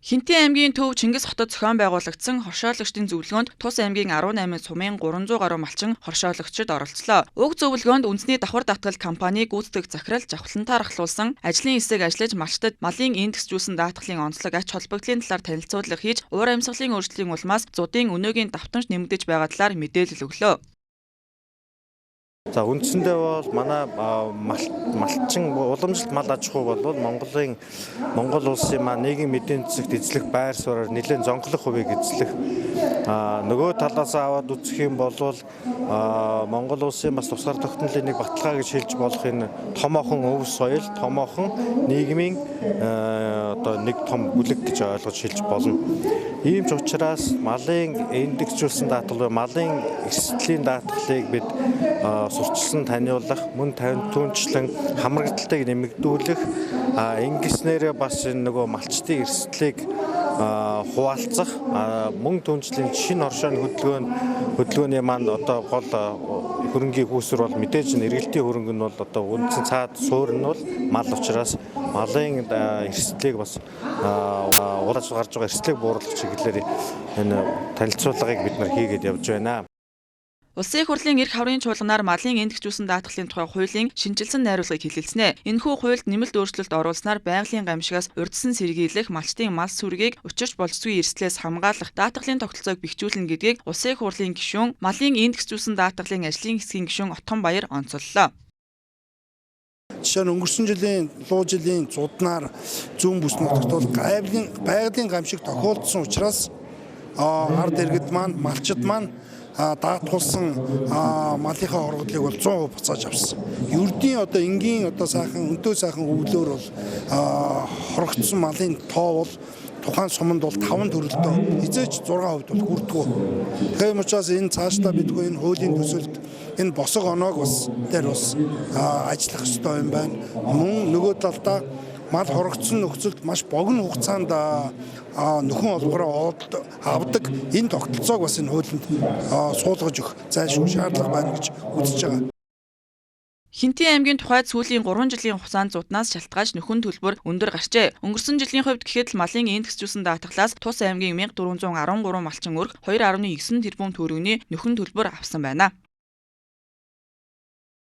Хинтээ аймгийн төв Чингис хотод зохион байгуулагдсан хоршоологчдын зөвлөгөөнд Тус аймгийн 18 сумын 300 гаруй малчин хоршоологчид оролцлоо. Уг зөвлөгөөнд үндэсний давхар татгал компани гүйцэтгэх захирал жавхлантаар ахлуулсан ажлын хэсэг ажиллаж малчдад малын индексжүүлсэн даатгалын онцлог ач холбогдлын талаар танилцуулга хийж уур амьсгалын өөрчлөлийн улмаас зуудын өнөөгийн давтамж нэмэгдэж байгаа талаар мэдээлэл өглөө. За үндсэндээ бол манай малчин уламжлалт мал аж ахуй бол Монгол улсын нийгмийн эдийн засагт эзлэх байр суурьаар нэлээд зонхлох хувийг эзлэх нөгөө талаас аваад үзэх юм бол Монгол улсын бас тусгаар тогтнолын нэг баталгаа гэж хэлж болох энэ томоохон өв соёл, томоохон нийгмийн одоо нэг том бүлэг гэж ойлгож хэлж болно. Ийм ч учраас малын индексжүүлсэн даатгал, малын эрсдлийн даатгалыг бид сурчилсан таниулах, мөн түүнчлэн хамрагдалтыг нэмэгдүүлэх, ингэснээрээ бас энэ нөгөө малчдын эрсдлийг хуваалцах, мөн түүнчлэн шинэ хоршооны хөдөлгөөний маань одоо гол хөрөнгийн хүүсвэр бол мэдээж эргэлтийн хөрөнгө нь бол одоо үндсэн цаад суурь нь бол мал учраас малын эрсдлийг бас гарч байгаа эрсдлийг бууруулах чиглэлээр энэ танилцуулгыг бид нар хийгээд явж байна. Улсын их хурлын эрх хаврын чуулганаар малын индексжүүлсэн даатгалын тухай хуулийн шинжилсэн найруулгыг хэлэлцэнэ. Энэхүү хуульд нэмэлт өөрчлөлт оруулснаар байгалийн гамшигаас урьдчилан сэргийлэх, малчдын мал сүргийг учирч болцгүй эрсдлээс хамгаалах даатгалын тогтолцоог бэхжүүлнэ гэдгийг Улсын их хурлын гишүүн, малын индексжүүлсэн даатгалын ажлын хэсгийн гишүүн Отгонбаяр онцоллоо. Жишээ нь өнгөрсөн жилийн луу жилийн зуднаар зүүн бүс нутагт бол байгалийн гамшиг тохиолдсон учраас ард иргэд маань, малчид маань даатгуулсан малынхаа оргодлыг бол 100% буцааж авсан. Ердийн одоо энгийн одоо сайхан өнтөө сайхан өвлөөр бол хорогдсон малын тоо бол тухайн суманд бол 5 төрөлтөө хизээч 6% бол хүрдэггүй. Тэгэхээр учраас энэ цаашдаа бидгүй энэ хуулийн төсөлд энэ босго оноог бас дээр бас ажиллах ёстой юм байна. Мөн нөгөө талдаа мал хорогдсон нөхцөлд маш богино хугацаанд нөхөн олбороо авдаг энэ тогтолцоог бас энэ хуулинд суулгаж өгөх зайлшгүй шаардлага байна гэж үзэж байгаа. Хинтээ аймгийн тухайд сүүлийн 3 жилийн хугацаанд зуднаас шалтгаалж нөхөн төлбөр өндөр гарчээ. Өнгөрсөн жилийн хувьд гэхэд л малын индексжүүлсэн даатгалаас Тус аймгийн 1413 малчин өрг 2.9 тэрбум төгрөгийн нөхөн төлбөр авсан байна.